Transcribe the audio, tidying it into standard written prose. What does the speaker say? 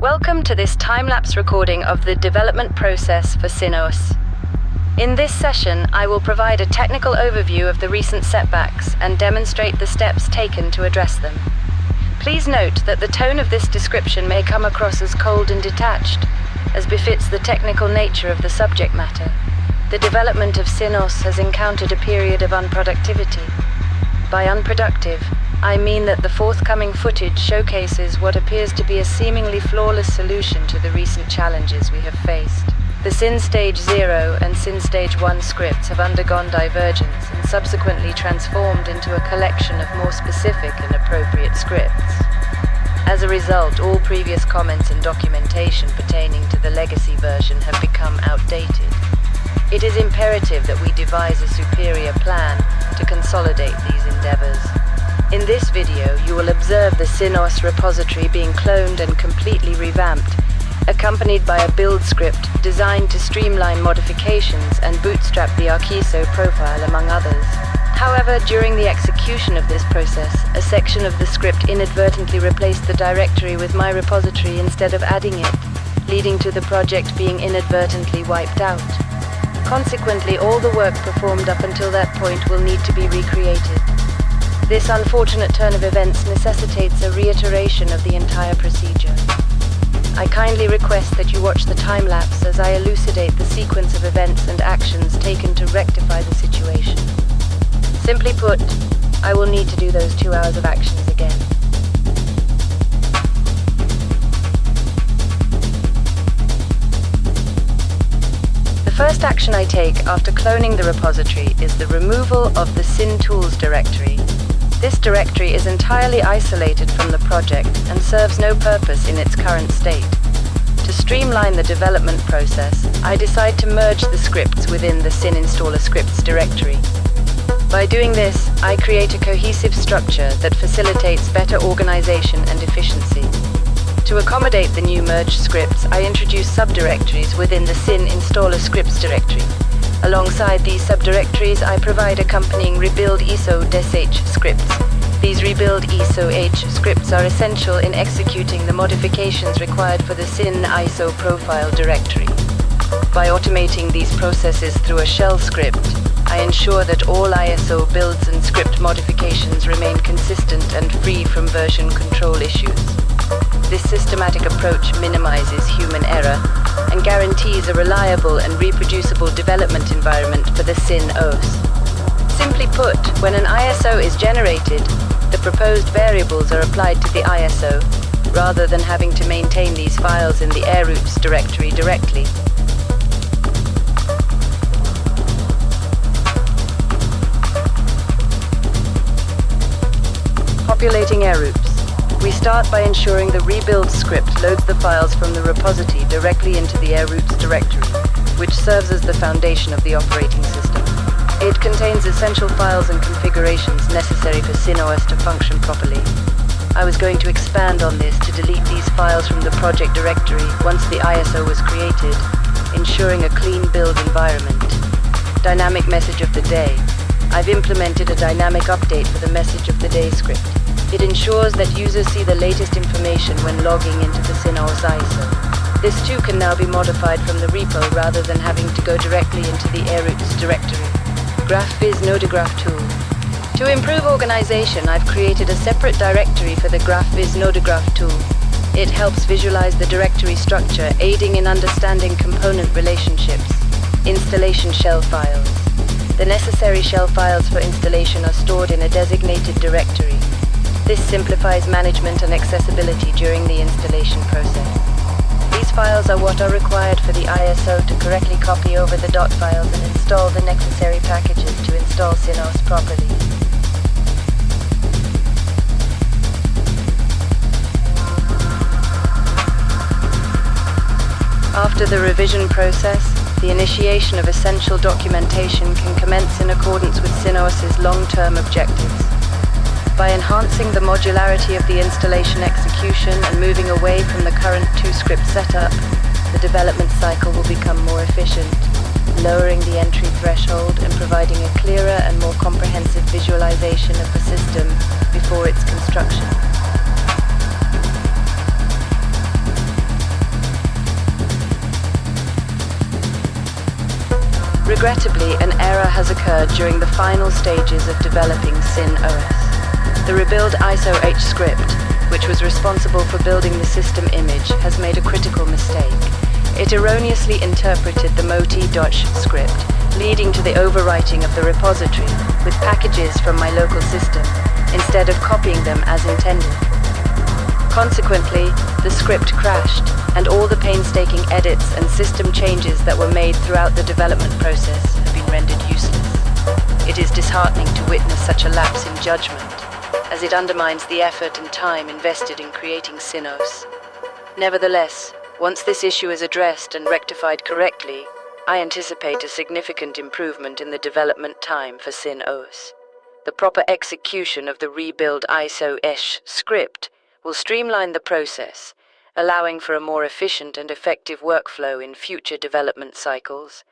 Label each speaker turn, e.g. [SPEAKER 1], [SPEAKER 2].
[SPEAKER 1] Welcome to this time-lapse recording of the development process for SYN-OS. In this session, I will provide a technical overview of the recent setbacks and demonstrate the steps taken to address them. Please note that the tone of this description may come across as cold and detached, as befits the technical nature of the subject matter. The development of SYN-OS has encountered a period of unproductivity. By unproductive, I mean that the forthcoming footage showcases what appears to be a seemingly flawless solution to the recent challenges we have faced. The SYN Stage 0 and SYN Stage 1 scripts have undergone divergence and subsequently transformed into a collection of more specific and appropriate scripts. As a result, all previous comments and documentation pertaining to the legacy version have become outdated. It is imperative that we devise a superior plan to consolidate these endeavors. In this video, you will observe the SYN-OS repository being cloned and completely revamped, accompanied by a build script designed to streamline modifications and bootstrap the ArchISO profile, among others. However, during the execution of this process, a section of the script inadvertently replaced the directory with my repository instead of adding it, leading to the project being inadvertently wiped out. Consequently, all the work performed up until that point will need to be recreated. This unfortunate turn of events necessitates a reiteration of the entire procedure. I kindly request that you watch the time-lapse as I elucidate the sequence of events and actions taken to rectify the situation. Simply put, I will need to do those 2 hours of actions again. The first action I take after cloning the repository is the removal of the SYN tools directory. This directory is entirely isolated from the project and serves no purpose in its current state. To streamline the development process, I decide to merge the scripts within the SYN installer scripts directory. By doing this, I create a cohesive structure that facilitates better organization and efficiency. To accommodate the new merged scripts, I introduce subdirectories within the SYN installer scripts directory. Alongside these subdirectories, I provide accompanying rebuild-ISO.sh scripts. These rebuild-ISO.h scripts are essential in executing the modifications required for the SYN-ISO profile directory. By automating these processes through a shell script, I ensure that all ISO builds and script modifications remain consistent and free from version control issues. This systematic approach minimizes human error and guarantees a reliable and reproducible development environment for the SYN-OS. Simply put, when an ISO is generated, the proposed variables are applied to the ISO, rather than having to maintain these files in the AirRoots directory directly. Populating AirRoots. We start by ensuring the rebuild script loads the files from the repository directly into the AirRoots directory, which serves as the foundation of the operating system. It contains essential files and configurations necessary for SYN-OS to function properly. I was going to expand on this to delete these files from the project directory once the ISO was created, ensuring a clean build environment. Dynamic message of the day. I've implemented a dynamic update for the message of the day script. It ensures that users see the latest information when logging into the SYN-OS ISO. This too can now be modified from the repo rather than having to go directly into the AirRoots directory. GraphViz Nodograph tool. To improve organization, I've created a separate directory for the GraphViz Nodograph tool. It helps visualize the directory structure, aiding in understanding component relationships. Installation shell files. The necessary shell files for installation are stored in a designated directory. This simplifies management and accessibility during the installation process. These files are what are required for the ISO to correctly copy over the .dot files and install the necessary packages to install SYN-OS properly. After the revision process, the initiation of essential documentation can commence in accordance with SYN-OS's long-term objectives. By enhancing the modularity of the installation execution and moving away from the current two-script setup, the development cycle will become more efficient, lowering the entry threshold and providing a clearer and more comprehensive visualization of the system before its construction. Regrettably, an error has occurred during the final stages of developing SYN-OS. The rebuild ISO-H script, which was responsible for building the system image, has made a critical mistake. It erroneously interpreted the moti-dosh script, leading to the overwriting of the repository with packages from my local system, instead of copying them as intended. Consequently, the script crashed, and all the painstaking edits and system changes that were made throughout the development process have been rendered useless. It is disheartening to witness such a lapse in judgment, as it undermines the effort and time invested in creating SYN-OS. Nevertheless, once this issue is addressed and rectified correctly, I anticipate a significant improvement in the development time for SYN-OS. The proper execution of the rebuild ISO-H script will streamline the process, allowing for a more efficient and effective workflow in future development cycles.